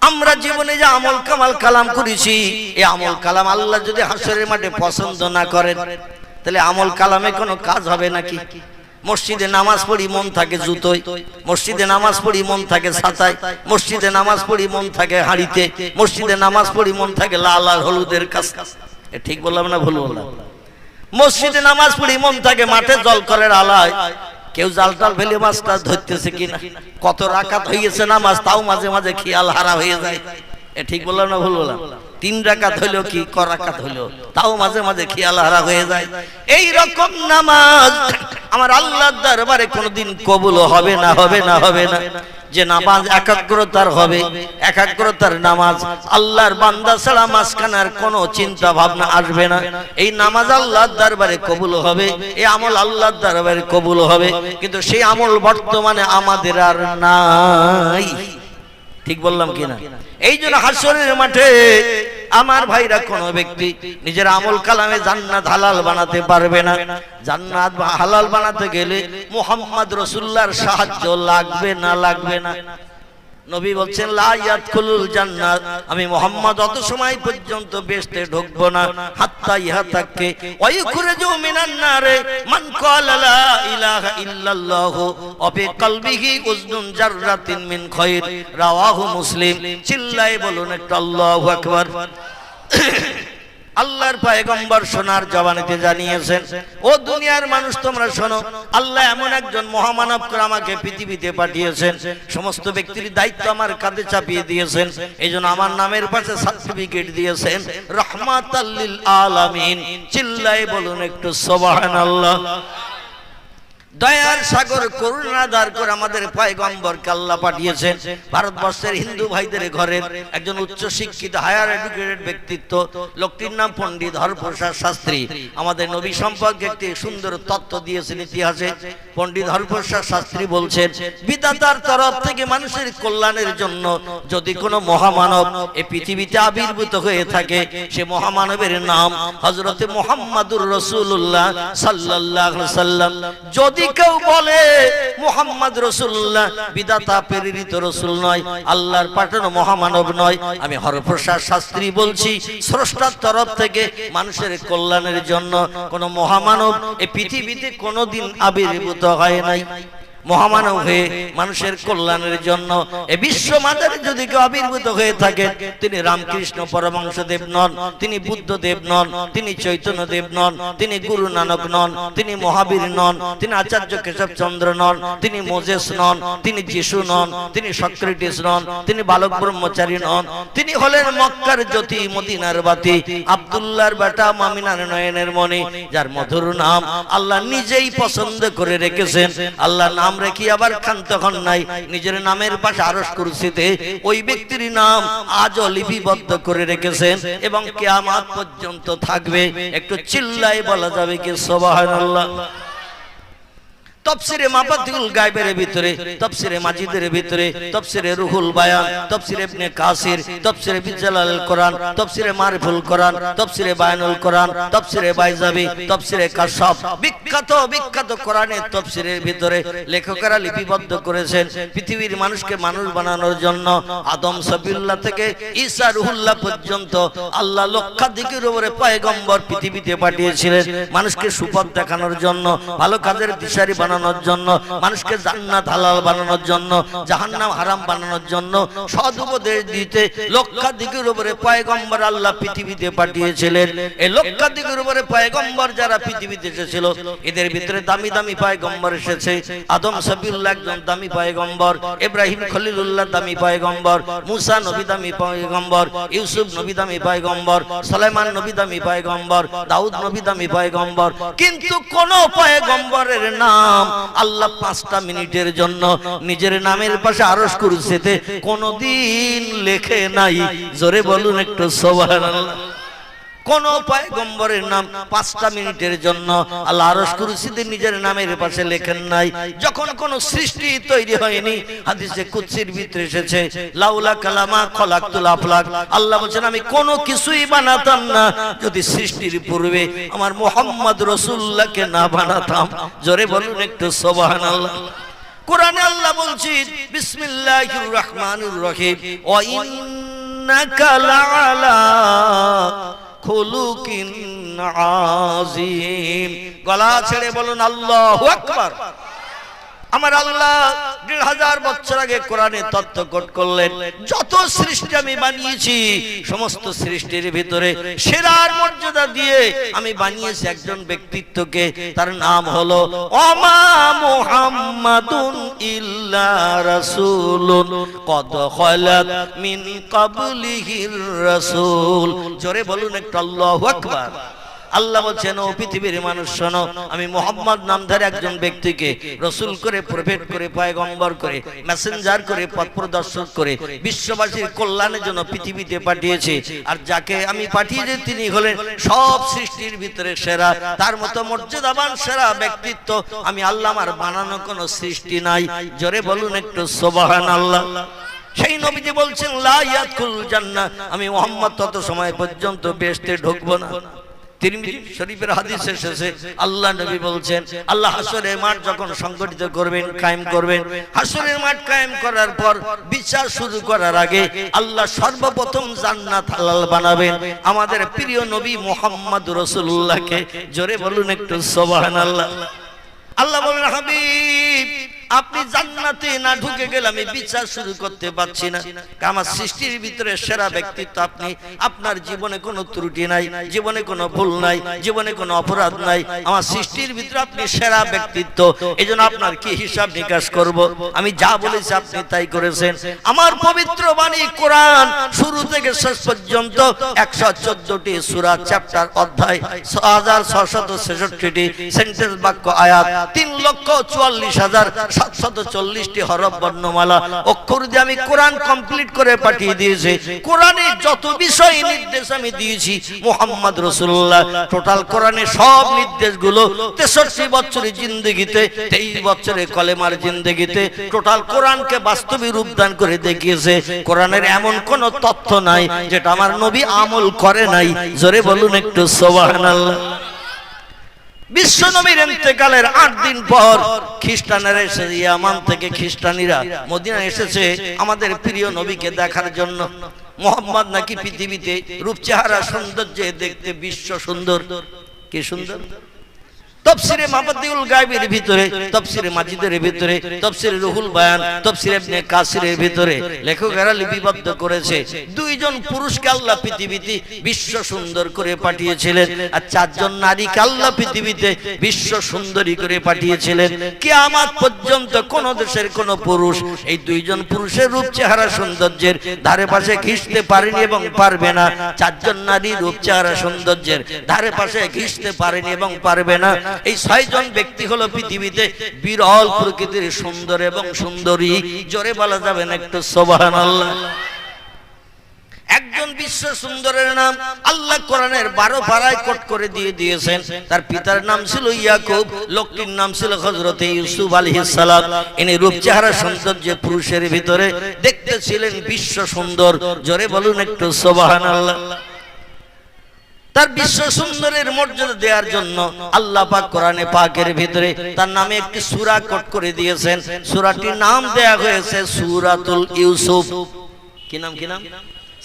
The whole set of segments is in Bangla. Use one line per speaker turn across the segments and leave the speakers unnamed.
আমরা জীবনে যে আমল কামাল কালাম করেছি, এই আমল কালাম আল্লাহ যদি হাসরের মাঠে পছন্দ না করেন, তাহলে আমল কালামে কোনো কাজ হবে নাকি? মসজিদে নামাজ পড়ি মন থাকে জুতোয়, মসজিদে নামাজ পড়ি মন থাকে ছাতায়, মসজিদে নামাজ পড়ি মন থাকে হাঁড়িতে, মসজিদে নামাজ পড়ি মন থাকে লাল আর হলুদের কাছে। ঠিক বললাম না ভুল বললাম? মসজিদে নামাজ পড়ি মন থাকে মাঠে জল কলের আলায়, কেউ জাল টাল ফেলে মাছটা ধরতেছে কিনা, কত রাকাত হয়েছে নামাজ তাও মাঝে মাঝে খেয়াল হারা হয়ে যায়। ঠিক বললাম না ভুল বললাম? 3 রাকাত হইলো কি ক রাকাত হইলো তাও মাঝে মাঝে খেয়াল হারা হয়ে যায়। এই রকম নামাজ আমার আল্লাহর দরবারে কোনোদিন কবুল হবে না, হবে না, হবে না। যে নামাজ একাগ্রতার হবে, একাগ্রতার নামাজ, আল্লাহর বান্দা ছাড়া মাঝখানার কোনো চিন্তা ভাবনা আসবে না, এই নামাজ আল্লাহর দরবারে কবুল হবে, এই আমল আল্লাহর দরবারে কবুল হবে। কিন্তু সেই আমল বর্তমানে আমাদের আর নাই। ঠিক বললাম কিনা? এই জন্য হাসরের মাঠে আমার ভাইরা, কোন ব্যক্তি নিজের আমল কালামে জান্নাত হালাল বানাতে পারবে না। জান্নাত হালাল বানাতে গেলে মুহাম্মদ রাসূলুল্লাহর সাহায্য লাগবে না, লাগবে না? নবী বলছেন লা ইয়াদখুলুল জান্নাত, আমি মুহাম্মদ অত সময় পর্যন্ত বেহেশতে ঢুকবো না হাত্তা ইয়াতাকে ওয়া ইখরাজু মিনান নারে মান ক্বালা লা ইলাহা ইল্লাল্লাহু ওয়া ফি কলবিহি উজনুন জাররাতিন মিন খায়র, রাওয়াহু মুসলিম। চিল্লায়ে বলুন একটু আল্লাহু আকবার। আল্লাহর পয়গম্বর সোনার জবানিতে জানিয়েছেন, ও দুনিয়ার মানুষ তোমরা শোনো, আল্লাহ এমন একজন মহামানব করে আমাকে পৃথিবীতে পাঠিয়েছেন, সমস্ত ব্যক্তির দায়িত্ব আমার কাঁধে চাপিয়ে দিয়েছেন, এইজন্য আমার নামের পাশে সার্টিফিকেট দিয়েছেন রাহমাতাল লিল আলামিন। চিল্লায়ে বলুন একটু সুবহানাল্লাহ। দয়ার সাগর করুণাদার করে আমাদের পয়গম্বরকে আল্লাহ পাঠিয়েছেন ভারতবর্ষের হিন্দু ভাইদের ঘরের একজন উচ্চ শিক্ষিত হায়ার এডুকেটেড ব্যক্তিত্ব, লোকটির নাম পণ্ডিত হরপ্রসাদ শাস্ত্রী। আমাদের নবী সম্পর্কে একটি সুন্দর তত্ত্ব দিয়েছেন ইতিহাসে। পণ্ডিত হরপ্রসাদ শাস্ত্রী বলছেন, বিধাতার তরফ থেকে মানুষের কল্যাণের জন্য যদি কোনো মহামানব এই পৃথিবীতে আবির্ভূত হয়ে থাকে, সে মহামানবের নাম হযরতে মুহাম্মদুর রাসূলুল্লাহ সাল্লাল্লাহু আলাইহি ওয়াসাল্লাম। যদি কেউ বলে মুহাম্মদ রাসূলুল্লাহ বিধাতা প্রেরিত রাসূল নয়, আল্লাহর পাঠানো মহামানব নয়, আমি হরপ্রসাদ শাস্ত্রী বলছি, স্রষ্টার তরফ থেকে মানুষের কল্যাণের জন্য কোন মহামানব এই পৃথিবীতে কোনোদিন আবির্ভূত হয় নাই। মহামানব হয়ে মানুষের কল্যাণের জন্য এই বিশ্ব মাতারে যদি কেউ আবির্ভূত হয়ে থাকেন, তিনি রামকৃষ্ণ পরমহংসদেব নন, তিনি বুদ্ধদেব নন, তিনি চৈতন্যদেব নন, তিনি গুরু নানক নন, তিনি মহাবীর নন, তিনি আচার্য কেশবচন্দ্র নন, তিনি মোজেস নন, তিনি যিশু নন, তিনি সক্রেটিস নন, তিনি বালক ব্রহ্মচারী নন, তিনি হলেন মক্কার জ্যোতি, মদিনার বাতি, আব্দুল্লাহর বেটা, মামিনার নয়নের মণি, যার মধুর নাম আল্লাহ নিজেই পছন্দ করে রেখেছেন। আল্লাহ নাম রেখে আবার ক্ষান্ত হন নাই, নিজের নামের পাশে আরশ কুরসিতে ওই ব্যক্তির নাম আজও লিপিবদ্ধ করে রেখেছেন এবং কিয়ামত পর্যন্ত থাকবে। একটু চিল্লায় বলা যাবে কি সুবহানাল্লাহ। তাফসীরে মাফাতিহুল গায়বের ভিতরে, তাফসীরে মাজিদের ভিতরে, তাফসীরে রুহুল বায়ান, তাফসীরে ইবনে কাসির, তাফসীরে বিজালাল কোরআন, তাফসীরে মারিফুল কোরআন, তাফসীরে বায়ানুল কোরআন, তাফসীরে বাইজাবি, তাফসীরে কাশফ, বিখ্যাত বিখ্যাত কোরআনের তাফসীরের ভিতরে লেখকেরা লিপিবদ্ধ করেছেন পৃথিবীর মানুষকে মানুষ বানানোর জন্য আদম সফিউল্লাহ থেকে ঈসা রুহুল্লাহ পর্যন্ত আল্লাহ লক্ষাধিকের উপরে পয়গম্বর পৃথিবীতে পাঠিয়েছিলেন মানুষকে সুপথ দেখানোর জন্য, ভালো কাজের দিশারি বানানোর জন্য, মানুষকে জান্নাত হালাল বানানোর জন্য, জাহান্নাম হারাম বানানোর জন্য, সৎ উপদেশ দিতে লক্ষাধিকের উপরে পয়গম্বর আল্লাহ পৃথিবীতে পাঠিয়েছিলেন। এই লক্ষাধিকের উপরে পয়গম্বর যারা পৃথিবীতে এসেছিল, এদের ভিতরে দামি দামি পয়গম্বর এসেছে। আদম সফিউল্লাহ একজন দামি পয়গম্বর, ইব্রাহিম খলিলুল্লাহ দামি পয়গম্বর, মুসা নবী দামি পয়গম্বর, ইউসুফ নবী দামি পয়গম্বর, সুলাইমান নবী দামি পয়গম্বর, দাউদ নবী দামি পয়গম্বর। কিন্তু কোন পয়গম্বরের নাম আল্লাহ 5টা মিনিটের জন্য নিজের নামের পাশে আরশ কুরসিতে কোনদিন লেখে নাই। জোরে বলুন একটু সুবহানাল্লাহ। কোন পয়গম্বরের নাম 5টা মিনিটের জন্য আল্লাহ আরশ কুরসিতে নিজের নামের পাশে লেখেন নাই। যখন কোন সৃষ্টি তৈরি হয়নি, হাদিসে কুদসির ভিতরে এসেছে লাউলা কালামা খলাকতুল আফলাক, আল্লাহ বলেন আমি কোনো কিছুই বানাতাম না যদি সৃষ্টির পূর্বে আমার মুহাম্মদ রাসূলুল্লাহকে না বানাতাম। জোরে বলুন একটু সুবহানাল্লাহ। কোরআনে আল্লাহ বলছেন বিসমিল্লাহির রহমানির রহিম, ওয়া ইন্নাকা লাআলা খুলুকিন আযীম। গলা ছেড়ে বলুন আল্লাহু আকবার। আমার আল্লাহ ১৫০০ বছর আগে কোরআনে তত্ত্ব কোট করলেন, যত সৃষ্টি আমি বানিয়েছি সমস্ত সৃষ্টির ভিতরে সেরার মর্যাদা দিয়ে আমি বানিয়েছি একজন ব্যক্তিত্বকে, তার নাম হলো ওমা মুহাম্মাদুন ইল্লা রাসূলুন কদ খালাত মিন কাবলিহির রাসূল। জোরে বলুন একটু আল্লাহু আকবার। আল্লাহ বলছেন, ও পৃথিবীর মানুষ শোনো, আমি মুহাম্মদ নামধারী একজন ব্যক্তিকে রসুল করে, প্রফেট করে, পয়গম্বর করে, মেসেঞ্জার করে, পথ প্রদর্শক করে বিশ্ববাসীর কল্যাণের জন্য পৃথিবীতে পাঠিয়েছি। আর যাকে আমি পাঠিয়েছি তিনি হলেন সব সৃষ্টির ভিতরে সেরা। তার মতো মর্যাদাবান সেরা ব্যক্তিত্ব আমি আল্লাহ, আমার বানানো কোনো সৃষ্টি নাই। জোরে বলুন একটু সুবহানাল্লাহ। সেই নবীজি বলছেন, লা ইয়াদখুল জান্নাহ, আমি মুহাম্মদ তত সময় পর্যন্ত বেহেশতে ঢুকবো না। তিরমিজি শরীফের হাদিস এসেছে, আল্লাহ নবী বলছেন, আল্লাহ হাসরের মাঠ যখন সংগঠিত করবেন, কায়েম করবেন, হাসরের মাঠ কায়েম করার পর বিচার শুরু করার আগে আল্লাহ সর্বপ্রথম জান্নাত হালাল বানাবেন আমাদের প্রিয় নবী মুহাম্মদ রাসূলুল্লাহকে। জোরে বলুন একটু সুবহানাল্লাহ। আল্লাহ বলেন, হাবিব আপনি জান্নাতে না ঢুকে গেলে আমি বিচার শুরু করতে পারছি না। আমার সৃষ্টির ভিতরে সেরা ব্যক্তিত্ব আপনি, আপনার জীবনে কোনো ত্রুটি নাই, জীবনে কোনো ভুল নাই, জীবনে কোনো অপরাধ নাই, আমার সৃষ্টির ভিতরে আপনি সেরা ব্যক্তিত্ব। এই জন্য আপনার কি হিসাব নিকাশ করব? আমি যা বলেছি আপনি তাই করেছেন। আমার পবিত্র বাণী কোরআন শুরু থেকে শেষ পর্যন্ত 114টি সূরা, চ্যাপ্টার, অধ্যায়, 6666টি সেন্টেন্স, বাক্য, আয়াত, 3,44,740টি হরফ, বর্ণমালা, অক্ষর দিয়ে আমি কোরআন কমপ্লিট করে পাঠিয়ে দিয়েছি। কোরআনে যত বিষয় নির্দেশ আমি দিয়েছি মুহাম্মদ রাসূলুল্লাহ টোটাল কোরআনে সব নির্দেশগুলো 63 বছরের জিন্দেগিতে, 23 বছরের কলেমার জিন্দেগিতে টোটাল কোরআনকে বাস্তবে রূপদান করে দেখিয়েছে। কোরআনের এমন কোন তথ্য নাই যেটা আমার নবী আমল করে নাই। জোরে বলুন একটু সুবহানাল্লাহ। বিশ্ব নবীর ইন্তেকালের 8 দিন পর খ্রিস্টানেরা এসে, ইয়ামান থেকে খ্রিস্টানিরা মদিনা এসেছে আমাদের প্রিয় নবীকে দেখার জন্য। মুহাম্মদ নাকি পৃথিবীতে রূপ, চেহারা, সৌন্দর্যে দেখতে বিশ্ব সুন্দর। কি সুন্দর! তাফসীরে মাফাতিহুল গায়বের ভিতরে, তাফসীরে মাজিদের ভিতরে, তাফসীরে রুহুল বায়ান, তাফসীরে ইবনে কাসিরের ভিতরে লেখকেরা লিপিবদ্ধ করেছে, দুইজন পুরুষকে আল্লাহ পৃথিবীতে বিশ্ব সুন্দর করে পাঠিয়েছিলেন, আর 4 জন নারীকে আল্লাহ পৃথিবীতে বিশ্ব সুন্দরী করে পাঠিয়েছিলেন। কিয়ামত পর্যন্ত কোন দেশের কোন পুরুষ এই 2 জন পুরুষের রূপ, চেহারা, সৌন্দর্যের ধারে পাশে ঘিসতে পারেনি এবং পারবে না। 4 জন নারী রূপ, চেহারা, সৌন্দর্যের ধারে পাশে ঘিসতে পারেনি এবং পারবে না। এই 6 জন ব্যক্তি হলো পৃথিবীতে বিরল প্রকৃতির সুন্দর এবং সুন্দরী। জোরে বলা যাবে না একটু সুবহানাল্লাহ। একজন বিশ্ব সুন্দরের নাম আল্লাহ কোরআনের 12 পারায় কোট করে দিয়েছেন। তার পিতার নাম ছিল ইয়াকুব, লোকটির নাম ছিল হযরত ইউসুফ আলাইহিস সালাম। ইনি রূপ, চেহারা, সৌন্দর্যে পুরুষের ভিতরে দেখতে ছিলেন বিশ্ব সুন্দর। জোরে বলুন একটু সুবহানাল্লাহ। তার বিশ্ব সুন্দরের মর্যাদা দেওয়ার জন্য আল্লাহ পাক কোরআনে পাকের ভিতরে তার নামে একটি সূরা কোট করে দিয়েছেন। সূরাটির নাম দেয়া হয়েছে সূরাতুল ইউসুফ। কি নাম? কি নাম?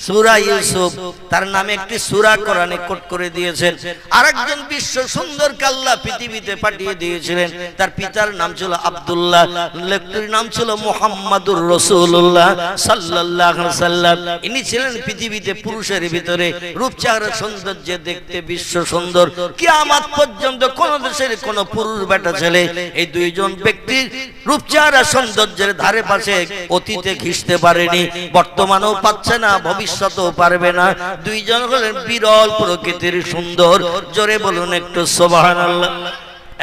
সূরা ইউসুফ। তার নামে একটি সূরা কোরআনে কোট করে দিয়েছেন। আরেকজন বিশ্ব সুন্দরকে আল্লাহ পৃথিবীতে পাঠিয়ে দিয়েছিলেন। তার পিতার নাম ছিল আব্দুল্লাহ, লোকটির নাম ছিল মুহাম্মাদুর রাসূলুল্লাহ সাল্লাল্লাহু আলাইহি ওয়াসাল্লাম। ইনি ছিলেন পৃথিবীতে পুরুষের ভিতরে রূপ, চেহারা, সৌন্দর্যে দেখতে বিশ্ব সুন্দর। কিয়ামত পর্যন্ত কোন দেশের কোন পুরুষ বেটা ছেলে এই 2 জন ব্যক্তির রূপ, চেহারা, সৌন্দর্যের ধারে পাশে অতীতে ঘিসতে পারেনি, বর্তমানেও পাচ্ছে না, ভবিষ্যতেও পারবে না। 2 জন হলেন বিরল প্রকৃতির সুন্দর। জোরে বলুন একটু সুবহানাল্লাহ।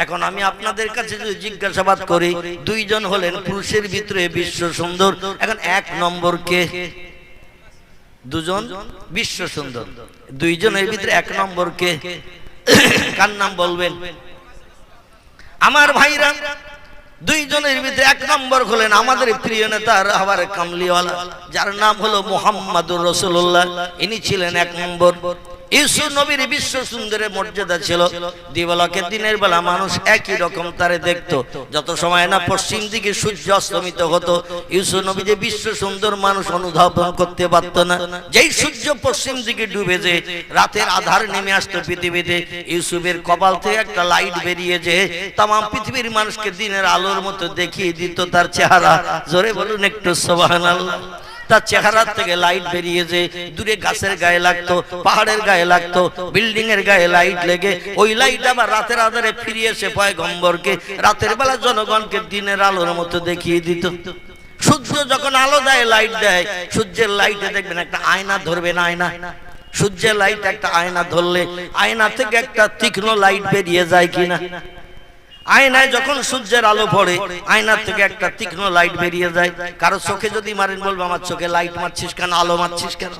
এখন আমি আপনাদের কাছে যদি জিজ্ঞাসাবাদ করি, 2 জন হলেন পুরুষের ভিতরে বিশ্ব সুন্দর, এখন 1 নম্বর কে? 2 জন বিশ্ব সুন্দর, 2 জনের ভিতরে 1 নম্বর কে? কার নাম বলবেন? আমার ভাইরা, 2 জনের ভিতরে 1 নম্বর হলেন আমাদের প্রিয় নেতা রাহবার কামলিওয়ালা, যার নাম হলো মুহাম্মাদুর রাসূলুল্লাহ। ইনি ছিলেন 1 নম্বর। ইউসুফ নবীর বিশ্ব সুন্দরের মর্যাদা ছিল। দিবালোকে দিনের বেলা মানুষ একই রকম তারে দেখতো, যত সময় না পশ্চিম দিকে সূর্য অস্তমিত হতো ইউসুফ নবী যে বিশ্ব সুন্দর মানুষ অনুধাবন করতে পারত না। যেই সূর্য পশ্চিম দিকে ডুবে যে রাতের আধার নেমে আসতো পৃথিবীতে, ইউসুফের কপাল থেকে একটা লাইট বেরিয়ে যে তাম পৃথিবীর মানুষকে দিনের আলোর মতো দেখিয়ে দিত তার চেহারা। জোরে বলুন একটু সুবহানাল্লাহ। তার চেহারা থেকে লাইট বেরিয়ে যে দূরে গাছের গায়ে লাগতো, পাহাড়ের গায়ে লাগতো, বিল্ডিং এর গায়ে লাইট লেগে ওই লাইট আবার রাতের আধারে ফিরে এসে পয়গম্বরকে রাতের বেলা জনগণকে দিনের আলোর মতো দেখিয়ে দিত। সূর্য যখন আলো দেয়, লাইট দেয়, সূর্যের লাইটে দেখবেন একটা আয়না ধরবেন, আয়না, সূর্যের লাইট একটা আয়না ধরলে আয়না থেকে একটা তীক্ষ্ণ লাইট বেরিয়ে যায় কিনা? আয়নায় যখন সূর্যের আলো পড়ে আয়নার থেকে একটা তীক্ষ্ণ লাইট বেরিয়ে যায়। কারো চোখে যদি মারেন বলবো আমার চোখে লাইট মারছিস কেন, আলো মারছিস কেন,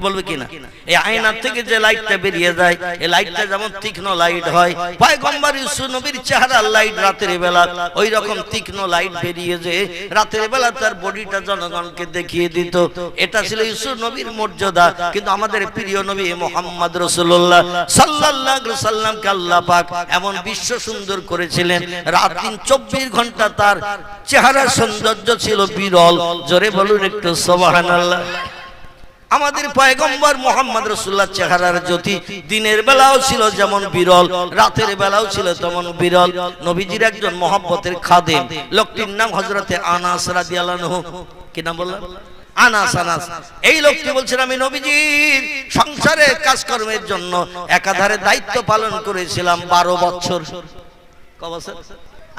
বলবে কিনা? এই আয়নার থেকে যে লাইটটা বেরিয়ে যায় এই লাইটটা যেমন তীক্ষ্ণ লাইট হয়, পয়গম্বর ইউসুফ নবীর চেহারার লাইট রাতের বেলা ওই রকম তীক্ষ্ণ লাইট বেরিয়ে যে রাতের বেলা তার বডিটা জনগণকে দেখিয়ে দিত। এটা ছিল ইউসুফ নবীর মর্যাদা। কিন্তু আমাদের প্রিয় নবী মুহাম্মদ রাসূলুল্লাহ সাল্লাল্লাহু আলাইহি সাল্লামকে আল্লাহ পাক এমন বিশ্ব সুন্দর করেছিলেন, রাত দিন 24 ঘন্টা তার চেহারার সৌন্দর্য ছিল বিরল। জোরে বলুন একটু সুবহানাল্লাহ। আমাদের পয়গম্বর মুহাম্মদ রাসূলুল্লাহ চেহারার জ্যোতি দিনের বেলাও ছিল যেমন বিরল, রাতের বেলাও ছিল তেমন বিরল। নবীজির একজন মহব্বতের খাদেম, লোকটির নাম হযরতে আনাস রাদিয়াল্লাহু আনহু। কি নাম বললাম? আনাস। আনাস এই লোকটি বলছেন আমি নবীজির সংসারে কাজকর্মের জন্য একাধারে দায়িত্ব পালন করেছিলাম 12 বছর। ক বছর?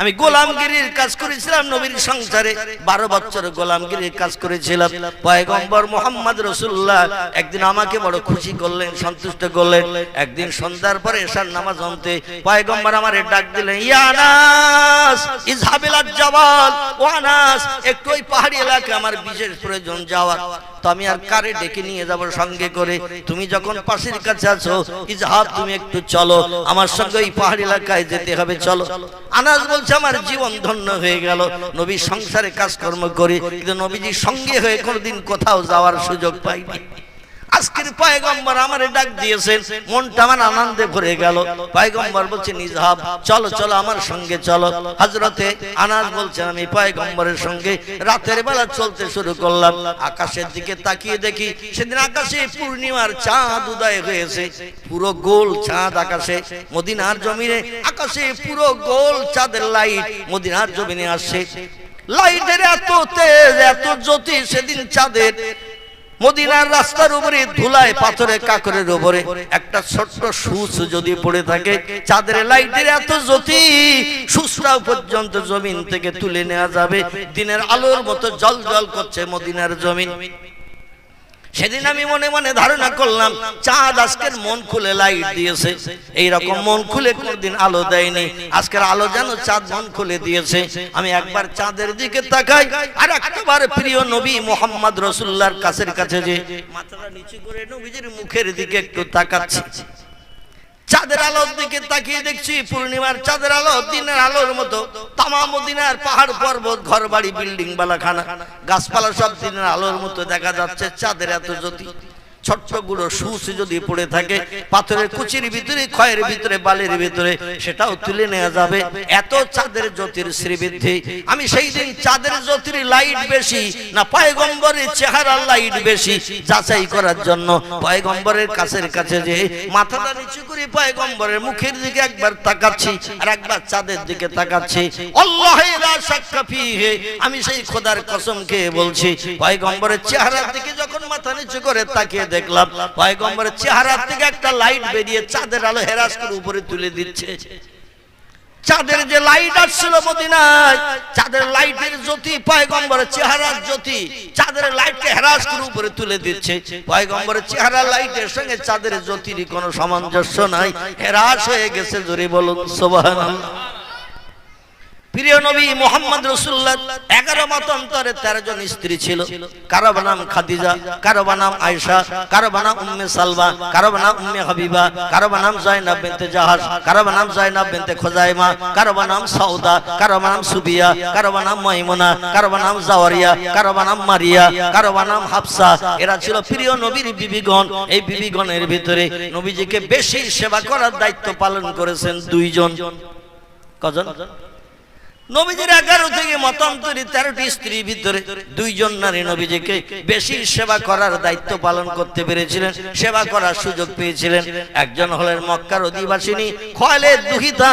আমি গোলামগিরির কাজ করেছিলাম নবীর সংসারে, 12 বছর গোলামগিরির কাজ করেছিলাম। পয়গম্বর মুহাম্মদ রাসূলুল্লাহ একদিন আমাকে বড় খুশি করলেন, সন্তুষ্ট করলেন। একদিন সন্ধ্যার পরে এশার নামাজ হতে পয়গম্বর আমারে ডাক দিলেন, ইয়া আনাস ইযহাবিল জাবাল, ও আনাস একটু ওই পাহাড়ি এলাকায় আমার বিশেষ প্রয়োজন যাওয়ার। তো আমি আর কারে ডেকে নিয়ে যাব সঙ্গে করে? তুমি যখন পাশের কাছে আছো ইযহাব, তুমি একটু চলো আমার সঙ্গে ওই পাহাড়ি এলাকায় যেতে হবে, চলো। আনাস বলছে আমার জীবন ধন্য হয়ে গেল, নবীর সংসারে কাজকর্ম করি কিন্তু নবীজির সঙ্গে হয়ে কোনোদিন কোথাও যাওয়ার সুযোগ পাইনি। আজকের পয়গম্বর আমারে ডাক দিয়েছেন, মনটা আমার আনন্দে ভরে গেল। পয়গম্বর বলছেন ইযহাব, চলো চলো আমার সঙ্গে চলো। হযরতে আনাস বলছেন আমি পয়গম্বরের সঙ্গে রাতের বেলা চলতে শুরু করলাম। আকাশের দিকে তাকিয়ে দেখি সেদিন আকাশে পূর্ণিমার চাঁদ উদয় হয়েছে, পুরো গোল চাঁদ আকাশে। মদিনার জমিনে আকাশে পুরো গোল চাঁদের লাইট মদিনার জমিনে আসছে। লাইটের এত তেজ, এত জ্যোতি সেদিন চাঁদের। মদিনার রাস্তার উপরে ধুলায় পাথরে কাকরের উপরে একটা ছোট্ট সূচ যদি পড়ে থাকে, চাঁদের লাইটের এত জ্যোতি সূচটাও পর্যন্ত জমিন থেকে তুলে নেওয়া যাবে। দিনের আলোর মতো জ্বলজ্বল করছে মদিনার জমিন। সেদিন আমি মনে মনে ধারণা করলাম চাঁদ আজকের মন খুলে লাইট দিয়েছে, এইরকম মন খুলে কোনদিন আলো দেয়নি। আজকের আলো যেন চাঁদ মন খুলে দিয়েছে। আমি একবার চাঁদের দিকে তাকাই আর একবার প্রিয় নবী মুহাম্মদ রাসূলুল্লাহর কাছে যে মাথাটা নিচু করে নবীজির মুখের দিকে একটু তাকাচ্ছি। চাঁদের আলোর দিকে তাকিয়ে দেখছি পূর্ণিমার চাঁদের আলো দিনের আলোর মতো তামাম মদিনার পাহাড় পর্বত ঘর বাড়ি বিল্ডিং বালাখানা গাছপালা সব দিনের আলোর মতো দেখা যাচ্ছে। চাঁদের এত জ্যোতি, ছোট্ট গুঁড়ো সূচ যদি পড়ে থাকে পাথরের কুচির ভিতরে, ক্ষয়ের ভিতরে, বালির ভিতরে, সেটাও তুলে নেওয়া যাবে। এত চাঁদের জ্যোতির শ্রীবৃদ্ধি। আমি সেই দিন চাঁদের জ্যোতির লাইট বেশি না পয়গম্বরের চেহারার লাইট বেশি যাচাই করার জন্য পয়গম্বরের কাছে যে মাথাটা নিচু করে পয়গম্বরের মুখের দিকে একবার তাকাচ্ছি আর একবার চাঁদের দিকে তাকাচ্ছি। আল্লাহে লা শাক্কা ফিহি, আমি সেই খোদার কসম খেয়ে বলছি পয়গম্বরের চেহারার দিকে যখন মাথা নিচু করে তাকিয়ে দেখলাম পয়গম্বরের চেহারার থেকে একটা লাইট বেরিয়ে চাঁদের আলো হেরাস করে উপরে তুলে দিচ্ছে। চাঁদের যে লাইট আসছিল মদিনায়, চাঁদের লাইটের জ্যোতি পয়গম্বরের চেহারার জ্যোতি চাঁদের লাইটকে হেরাস করে উপরে তুলে দিচ্ছে। পয়গম্বরের চেহারার লাইটের সঙ্গে চাঁদের জ্যোতির কোনো সামঞ্জস্য নাই, হেরাস হয়ে গেছে। জোরে বলুন সুবহানাল্লাহ। প্রিয় নবী মুহাম্মদ রাসূলুল্লাহ 11 মতান্তরে 13 জন স্ত্রী ছিল। কারো নাম খাদিজা, কারো নাম আয়েশা, কারো নাম উম্মে সালমা, কারো নাম উম্মে হাবিবা, কারো নাম যায়নাব বিনতে জাহাশ, কারো নাম যায়নাব বিনতে খুজাইমা, কারো নাম সাউদা, কারো নাম সুবিয়া, কারো নাম মাইমুনা, কারো নাম জাওয়ারিয়া, কারো নাম মারিয়া, কারো নাম হাফসা। এরা ছিল প্রিয় নবীর বিবিগণ। এই বিবিগণের ভিতরে নবীজিকে বেশি সেবা করার দায়িত্ব পালন করেছেন দুইজন। কজন? নবীজির 11 থেকে মতান্তরে 13টি স্ত্রীর ভিতরে দুইজন নারী নবীজিকে বেশি সেবা করার দায়িত্ব পালন করতে পেরেছিলেন, সেবা করার সুযোগ পেয়েছিলেন। একজন হলেন মক্কার অধিবাসিনী খোয়াইলিদ দুহিতা,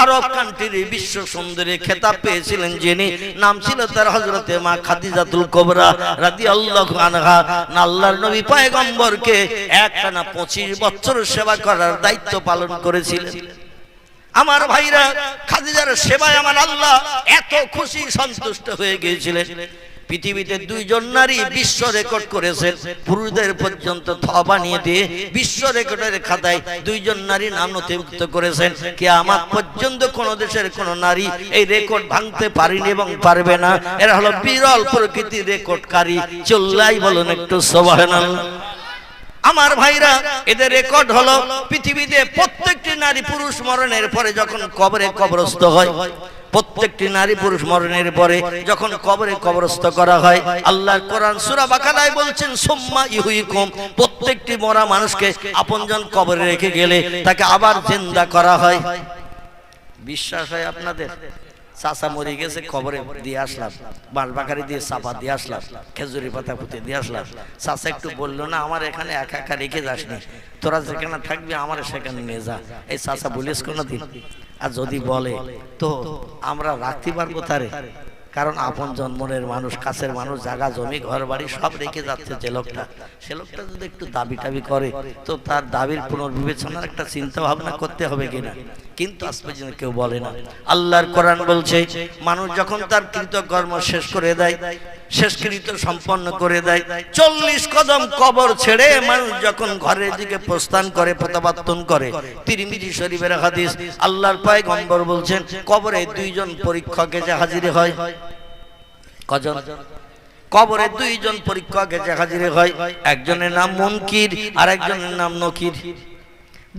আরব কান্ট্রির বিশ্ব সুন্দরী খেতাব পেয়েছিলেন যিনি, নাম ছিল তার হযরতে মা খাদিজাতুল কুবরা রাদিয়াল্লাহু আনহা। আল্লাহর নবী পয়গম্বরকে একটানা 25 বছর সেবা করার দায়িত্ব পালন করেছিলেন। আমার ভাইরা, খাদিজার সেবায় আমার আল্লাহ এত খুশি সন্তুষ্ট হয়ে গিয়েছিলেন। পৃথিবীতে দুইজন নারী বিশ্ব রেকর্ড করেছেন, পুরুষদের পর্যন্ত বানিয়ে দিয়ে বিশ্ব রেকর্ডের খাতায় দুইজন নারী নাম নথিভুক্ত করেছেন। কিয়ামত পর্যন্ত কোন দেশের কোন নারী এই রেকর্ড ভাঙতে পারেনি এবং পারবে না। এরা হলো বিরল প্রকৃতির রেকর্ডকারী। চিল্লাই বলুন একটু সুবহানাল্লাহ। আমার ভাইরা, এদের রেকর্ড হলো পৃথিবীতে প্রত্যেকটি নারী পুরুষ মরণের পরে যখন কবরে কবরস্থ হয়, প্রত্যেকটি নারী পুরুষ মরণের পরে যখন কবরে কবরস্থ করা হয়, আল্লাহর কোরআন সূরা বাকারায় বলছেন সুম্মা ইউহয়িকুম, প্রত্যেকটি মরা মানুষকে আপনজন কবরে রেখে গেলে তাকে আবার জিন্দা করা হয়। বিশ্বাস হয় আপনাদের? চাচা মরে গেছে, কবরে দিয়ে আসলাম, বাঁশবাকারি দিয়ে চাপা দিয়ে আসলাম, খেজুরি পাতা পুঁতে দিয়ে আসলাম। চাচা একটু বললো না, আমার এখানে একা একা রেখে যাসনি, তোরা যেখানে থাকবি আমার সেখানে নিয়ে যা। এই চাচা বলিস কোনোদিন? আর যদি বলে তো আমরা রাখতে পারবো তারে? কারণ আপন জন্মের মানুষ, কাছের মানুষ, জায়গা জমি ঘর বাড়ি সব রেখে যাচ্ছে যে লোকটা, সে লোকটা যদি একটু দাবি টাবি করে তো তার দাবির পুনর্বিবেচনার একটা চিন্তা ভাবনা করতে হবে কিনা, কিন্তু আজ পর্যন্ত কেউ বলে না। আল্লাহর কোরআন বলছে মানুষ যখন তার কৃতকর্ম শেষ করে দেয়, শেষকৃত্য সম্পন্ন করে দেয়, 40 কদম কবর ছেড়ে মানুষ যখন ঘরের দিকে প্রস্থান করে, প্রত্যাবর্তন করে, তিরমিজি শরীফের হাদিস, আল্লাহর পয়গম্বর বলছেন কবরে দুইজন পরীক্ষক এসে হাজির হয়। কজন? কবরে দুইজন পরীক্ষক এসে হাজির হয়। একজনের নাম মুনকির আর একজনের নাম নকির।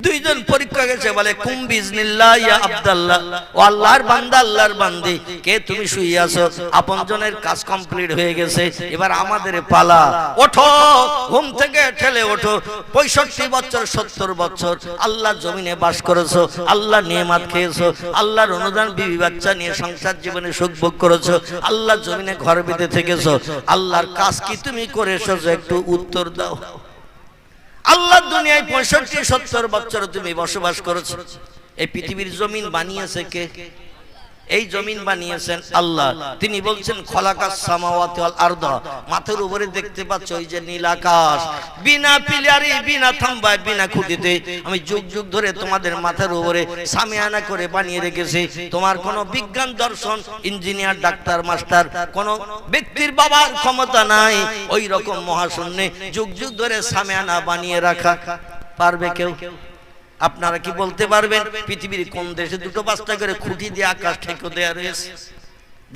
দুইজন পরীক্ষা গেছে, বলে কুম বিজনিল্লাহ ইয়া আব্দুল্লাহ, ও আল্লাহর বান্দা, আল্লাহর বান্দি, কে তুমি শুয়ে আছো? আপনজনের কাজ কমপ্লিট হয়ে গেছে, এবার আমাদের পালা, ওঠো, ঘুম থেকে ঠেলে ওঠো। 65 বছর 70 বছর আল্লাহ জমিনে বাস করেছো, আল্লাহ নিয়ামত খেয়েছো, আল্লাহর অনুদান বিবি বাচ্চা নিয়ে সংসার জীবনে সুখ ভোগ করেছো, আল্লাহ জমিনে ঘর বেঁধে থেকেছো, আল্লাহর কাজ কি তুমি করে এসেছো? একটু উত্তর দাও। আল্লাহ দুনিয়ায় 65-70 বছর তুমি বসবাস করেছো। এই পৃথিবীর জমিন বানিয়েছে কে? এই জমিন বানিয়েছেন আল্লাহ। তিনি বলছেন খলাকাস সামাওয়াতি ওয়াল আরদা, মাথার উপরে দেখতে পাচ্ছ ওই যে নীল আকাশ, বিনা পিলারে, বিনা থাম্বায়, বিনা খুঁটিতে আমি যুগ যুগ ধরে তোমাদের মাথার উপরে সামিয়ানা করে বানিয়ে রেখেছি। তোমার কোনো বিজ্ঞান, দর্শন, ইঞ্জিনিয়ার, ডাক্তার, মাস্টার কোন ব্যক্তির বাবার ক্ষমতা নাই ওই রকম মহাশূন্যে যুগ যুগ ধরে সামিয়ানা বানিয়ে রাখা। পারবে কেউ? আপনারা কি বলতে পারবেন পৃথিবীর কোন দেশে 2-5টা করে খুঁটি দিয়ে আকাশ ঠেকে দেয়া রয়েছে?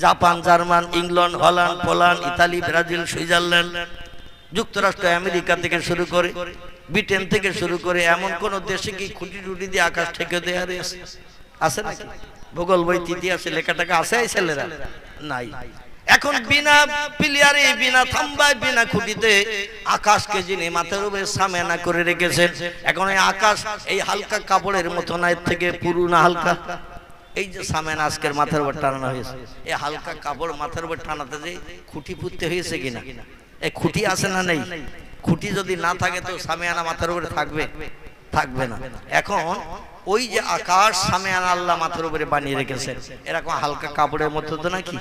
Japan, German, England, Holland, Poland, Italy, Brazil, Switzerland, যুক্তরাষ্ট্র, আমেরিকা থেকে শুরু করে ব্রিটেন থেকে শুরু করে এমন কোন দেশে কি খুঁটি টুটি দিয়ে আকাশ ঠেকে দেয়া রয়েছে? আছে নাকি? ভূগোল বই, ইতিহাসে লেখাটাকে আছে এই ছেলেরা? নাই। এখন বিনা পিলিয়ারে, বিনা থাম্বায়, বিনা খুঁটিতে আকাশকে যিনি মাথার উপরে সামেনা করে রেখেছেন, এখন এই আকাশ এই হালকা কাপড়ের মতো না, এর থেকে পুরু না হালকা? এই যে সামেনা আজকের মাথার উপর টানানো হয়েছে, এই হালকা কাপড় মাথার উপর টানাতে যে খুঁটি পুঁততে হয়েছে কিনা? এই খুঁটি আছে না নেই? খুঁটি যদি না থাকে তো সামেনা মাথার উপরে থাকবে? থাকবে না। এখন ওই যে আকাশ সামেনা আল্লাহ মাথার উপরে বানিয়ে রেখেছেন, এরকম হালকা কাপড়ের মতো তো নাকি?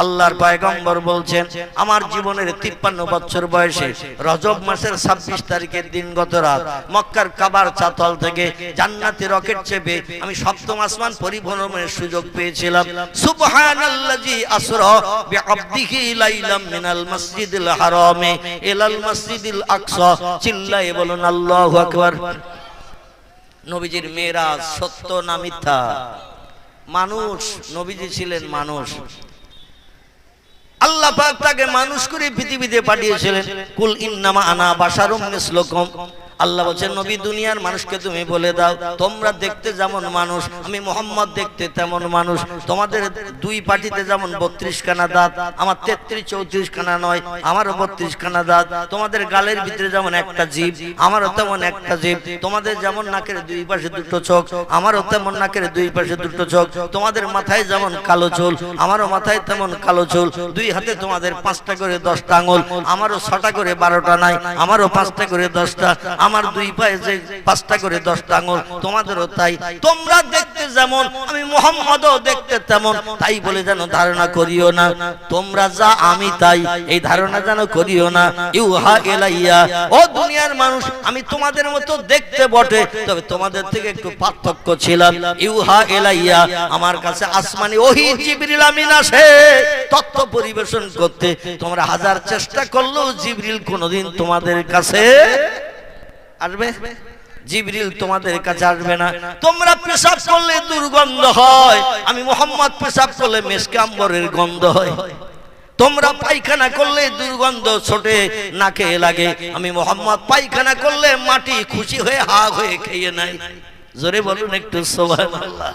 আল্লাহর পয়গম্বর বলছেন আমার জীবনের 53 বছর বয়সে রজব মাসের 26 তারিখের দিনগত রাত মক্কার কাবার চাতল থেকে জান্নাতি রকেট চেপে আমি সপ্তম আসমান পরিভ্রমণের সুযোগ পেয়েছিলাম। সুবহানাল্লাযী আসরা বিআবদিহি লাইলাম মিনাল মসজিদিল হারামে ইলাল মসজিদিল আকসা। চিল্লায়ে বলুন আল্লাহু আকবার। নবীজির মেরাজ সত্য না মিথ্যা? মানুষ, নবীজি ছিলেন মানুষ। আল্লাহ পাক তাকে মানুষ করে পৃথিবীতে পাঠিয়েছিলেন। কুল ইন্নামা আনা বাশারুম মিসলুকুম। আল্লাহ বলছেন নবী দুনিয়ার মানুষকে তুমি বলে দাও তোমরা দেখতে যেমন মানুষ, আমি মোহাম্মদ দেখতে তেমন মানুষ। তোমাদের দুই পাটিতে যেমন 32 খানা দাঁত, আমার 33-34 খানা নয়, আমারও 32 খানা দাঁত। তোমাদের গালের ভিতরে যেমন একটা জিভ, আমারও তেমন একটা জিভ। তোমাদের যেমন নাকের দুই পাশে দুটো চোখ, আমারও তেমন নাকের দুই পাশে দুটো চোখ। তোমাদের মাথায় যেমন কালো চুল, আমারও মাথায় তেমন কালো চুল। দুই হাতে তোমাদের 5টা করে 10টা আঙুল, আমারও 6টা করে 12টা নাই, আমারও 5টা করে 10টা। আমার দুই পায়ে যে 5টা করে 10টা আঙুল, তোমাদেরও তাই। তোমরা দেখতে যেমন আমি মুহাম্মদও দেখতে তেমন, তাই বলে যেন ধারণা করিও না তোমরা যা আমি তাই, এই ধারণা যেন করিও না। ইউহা ইলাইয়া, ও দুনিয়ার মানুষ আমি তোমাদের মতো দেখতে বটে, তবে তোমাদের থেকে একটু পার্থক্য ছিলাম। ইউহা ইলাইয়া, আমার কাছে আসমানি ওহী জিবরিল আমিন আসে তথ্য পরিবেশন করতে। তোমরা হাজার চেষ্টা করলেও জিবরিল কোনোদিন তোমাদের কাছে আসবে? জিবরিল তোমাদের কাছে আসবে না। তোমরা পেশাব করলে দুর্গন্ধ হয়, আমি মুহাম্মদ পেশাব করলে মেশকে আম্বরের গন্ধ হয়। তোমরা পায়খানা করলে দুর্গন্ধ ছোটে নাকে লাগে, আমি মুহাম্মদ পায়খানা করলে মাটি খুশি হয়ে হা হয়ে খেয়ে নাই। জোরে বলুন একটু সুবহানাল্লাহ।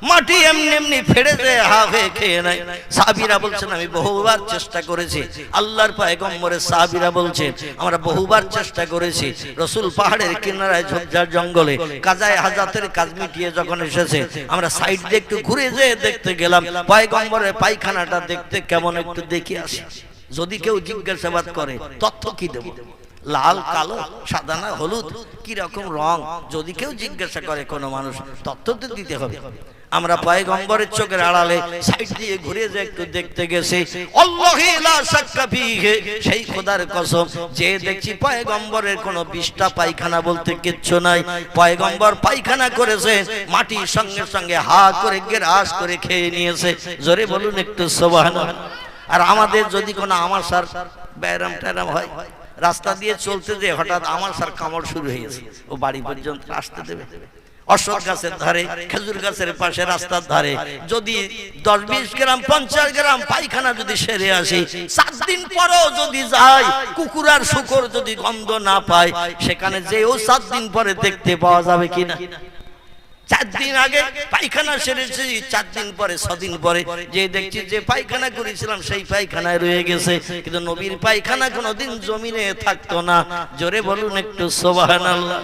মাটি এমনি এমনি ফেড়ে যায়, হা হয়ে খেয়ে নাই। সাহাবীরা বলছেন আমি বহুবার চেষ্টা করেছি। আল্লাহর পয়গম্বরের সাহাবীরা বলছেন আমরা বহুবার চেষ্টা করেছি। রাসূল পাহাড়ের কিনারায় ঝোপঝাড় জঙ্গলে কাজায়ে হাজাতের কাজ মিটিয়ে যখন এসেছে, আমরা সাইড দিয়ে একটু ঘুরে যেয়ে দেখতে গেলাম পয়গম্বরের পায়খানাটা দেখতে কেমন, একটু দেখে আসি। যদি কেউ জিজ্ঞাসাবাদ করে তথ্য কি দেব, লাল কালো সাদা না হলুদ কি রকম রং, যদি কেউ জিজ্ঞাসা করে কোনো মানুষ তথ্য তো দিতে হবে। আমরা পয়গম্বরের চোখের আড়ালে সাইড দিয়ে ঘুরে যে একটু দেখতে গেছি, আল্লাহি লা শাক্কা ফীহি, সেই খোদার কসম যে দেখছি পয়গম্বরের কোনো বিষ্ঠা পায়খানা বলতে কিচ্ছু নাই। পয়গম্বর পায়খানা করেছে, মাটির সঙ্গে সঙ্গে হা করে গ্রাস করে খেয়ে নিয়েছে। জোরে বলুন একটু সুবহানাল্লাহ। আর আমাদের যদি কোনো আমাশার ব্যায়াম ট্যায়াম হয়, রাস্তা দিয়ে চলতে যে হঠাৎ আমাশার কামড় শুরু হয়ে গেছে, ও বাড়ি পর্যন্ত আসতে দেবে? অশোক গাছের ধারে, খেজুর গাছের পাশে রাস্তার ধারে যদি 10-20 গ্রাম 50 গ্রাম পায়খানা যদি সেরে আসে, 7 দিন পরেও যদি যায়, কুকুর আর শূকর যদি গন্ধ না পায়, সেখানে যেও 7 দিন পরে দেখতে পাওয়া যাবে কিনা? 4 দিন আগে পায়খানা সেরেছি, 4 দিন পরে 6 দিন পরে যে দেখছি যে পায়খানা করেছিলাম সেই পায়খানায় রয়ে গেছে। কিন্তু নবীর পায়খানা কোনোদিন জমিনে থাকতো না। জোরে বলুন একটু সুবহানাল্লাহ।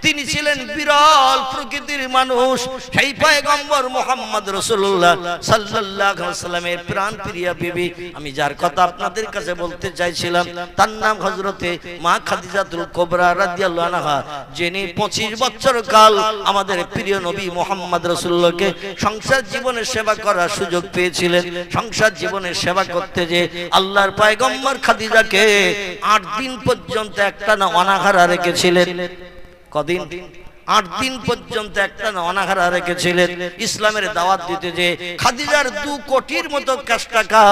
তিনি ছিলেন বিরল প্রকৃতির মানুষ, সেই পয়গম্বর মুহাম্মদ রাসূলুল্লাহ সাল্লাল্লাহু আলাইহি ওয়াসাল্লামের প্রাণ প্রিয়া বিবি। আমি যার কথা আপনাদের কাছে বলতে চাইছিলাম তার নাম হযরতে মা খাদিজাতুল কুবরা রাদিয়াল্লাহু আনহা, যিনি 25 বছর কাল আমাদের প্রিয় নবী মুহাম্মদ রাসূলুল্লাহকে সংসার জীবনে সেবা করার সুযোগ পেয়েছিলেন। সংসার জীবনে সেবা করতে যে আল্লাহর পয়গম্বর খাদিজাকে 8 দিন পর্যন্ত একটানা অনাহারা রেখেছিলেন। কদিন? 8 দিন পর্যন্ত একটা অনাহারা রেখেছিলেন। ইসলামের দাওয়াত দিতে যে খাদিজার 2 কোটির মতো ক্যাশ টাকা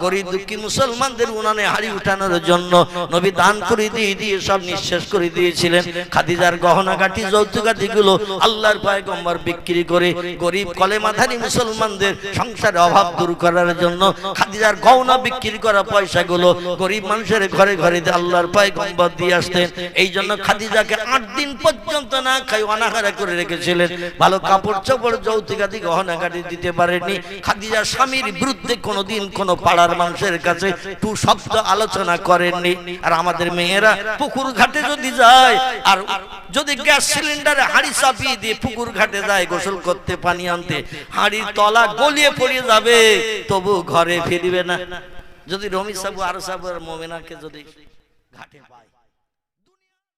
গরিব দুঃখী মুসলমানদের উনানে হাড়ি উঠানোর জন্য নবী দান করে দিয়ে সব নিঃশেষ করে দিয়েছিলেন। খাদিজার গহনাগাটি যৌতুকাদিগুলো আল্লাহর পয়গম্বর বিক্রি করে গরিব কলেমাধারী মুসলমানদের সংসারের অভাব দূর করার জন্য খাদিজার গহনা বিক্রি করা পয়সাগুলো গরিব মানুষের ঘরে ঘরে আল্লাহর পয়গম্বর দিয়ে আসতেন। এই জন্য খাদিজাকে 8 দিন পর্যন্ত না খাই অনাহারা করে রেখেছিলেন। ভালো কাপড় চোপড় যৌতুকাদি গহনাগাটি দিতে পারেননি। খাদিজা স্বামীর বিরুদ্ধে কোনোদিন কোনো পাড়ার মানুষের কাছে টু শব্দ আলোচনা করেননি। আর আমাদের মেয়েরা পুকুর ঘাটে যদি যায়, আর যদি গ্যাস সিলিন্ডারে হাঁড়ি চাপিয়ে দিয়ে পুকুর ঘাটে যায় গোসল করতে পানি আনতে, হাঁড়ির তলা গলিয়ে পড়ে যাবে, তবু ঘরে ফিরবে না। যদি রমি সাবু আর সাবু আর মোমেনাকে যদি ঘাটে পায়